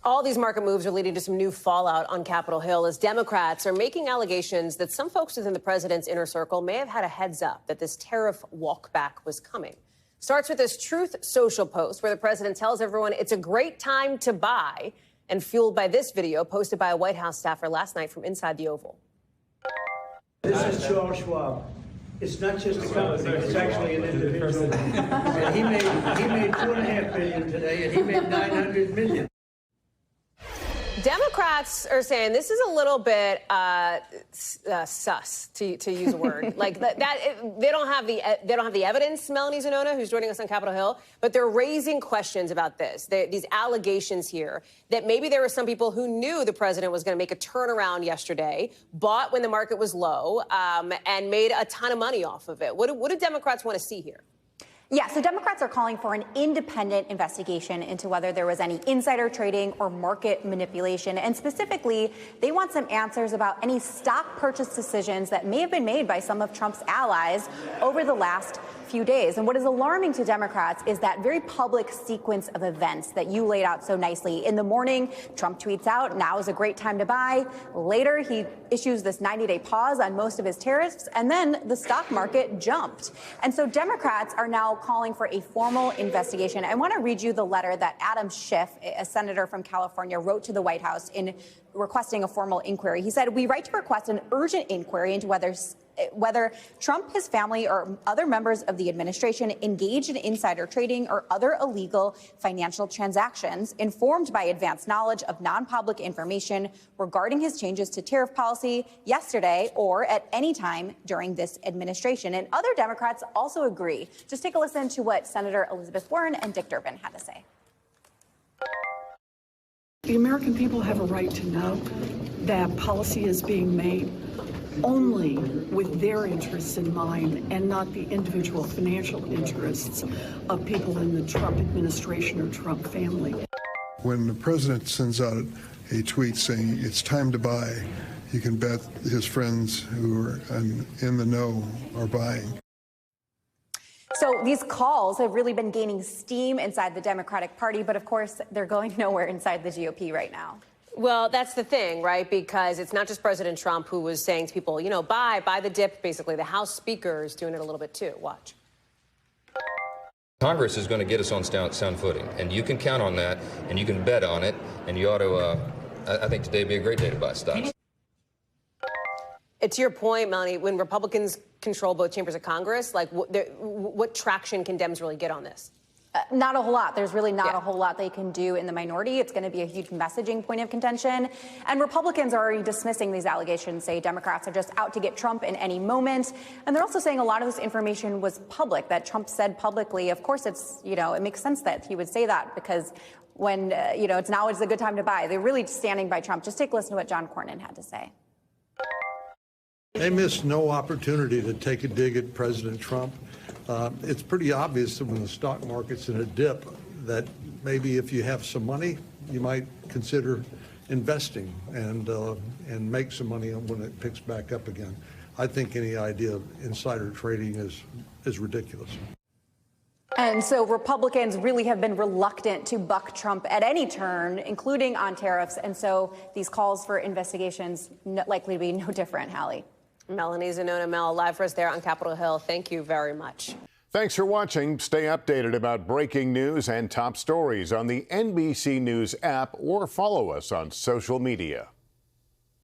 All these market moves are leading to some new fallout on Capitol Hill as Democrats are making allegations that some folks within the president's inner circle may have had a heads up that this tariff walkback was coming. Starts with this Truth Social post where the president tells everyone it's a great time to buy, and fueled by this video posted by a White House staffer last night from inside the Oval. This is Charles Schwab. It's not just a company, it's actually an individual. And he made $2.5 billion today, and he made $900 million. Democrats are saying this is a little bit sus, to use a word. Like they don't have the evidence. Melanie Zanona, who's joining us on Capitol Hill, but they're raising questions about this. These allegations here that maybe there were some people who knew the president was going to make a turnaround yesterday, bought when the market was low, and made a ton of money off of it. What do Democrats want to see here? Yeah, so Democrats are calling for an independent investigation into whether there was any insider trading or market manipulation. And specifically, they want some answers about any stock purchase decisions that may have been made by some of Trump's allies over the last few days. And what is alarming to Democrats is that very public sequence of events that you laid out so nicely. In the morning, Trump tweets out, now is a great time to buy. Later, he issues this 90-day pause on most of his tariffs, and then the stock market jumped. And so Democrats are now calling for a formal investigation. I want to read you the letter that Adam Schiff, a senator from California, wrote to the White House in requesting a formal inquiry. He said, "We write to request an urgent inquiry into whether Trump, his family, or other members of the administration engaged in insider trading or other illegal financial transactions informed by advanced knowledge of non-public information regarding his changes to tariff policy yesterday or at any time during this administration." And other Democrats also agree. Just take a listen to what Senator Elizabeth Warren and Dick Durbin had to say. The American people have a right to know that policy is being made only with their interests in mind and not the individual financial interests of people in the Trump administration or Trump family. When the president sends out a tweet saying it's time to buy, you can bet his friends who are in the know are buying. So these calls have really been gaining steam inside the Democratic Party, but of course they're going nowhere inside the GOP right now. Well, that's the thing, right? Because it's not just President Trump who was saying to people, you know, buy the dip, basically. The House Speaker is doing it a little bit too. Watch. Congress is going to get us on sound footing, and you can count on that, and you can bet on it, and you ought to, I think today would be a great day to buy stocks. To your point, Melanie, when Republicans control both chambers of Congress, like what traction can Dems really get on this? Not a whole lot. There's really not a whole lot they can do in the minority. It's going to be a huge messaging point of contention. And Republicans are already dismissing these allegations, say Democrats are just out to get Trump in any moment. And they're also saying a lot of this information was public, that Trump said publicly. Of course, it's, you know, it makes sense that he would say that because when, you know, now is a good time to buy. They're really standing by Trump. Just take a listen to what John Cornyn had to say. They missed no opportunity to take a dig at President Trump. It's pretty obvious that when the stock market's in a dip, that maybe if you have some money, you might consider investing and make some money when it picks back up again. I think any idea of insider trading is ridiculous. And so Republicans really have been reluctant to buck Trump at any turn, including on tariffs. And so these calls for investigations likely to be no different, Hallie. Melanie Zanona, Mel, live for us there on Capitol Hill. Thank you very much. Thanks for watching. Stay updated about breaking news and top stories on the NBC News app or follow us on social media.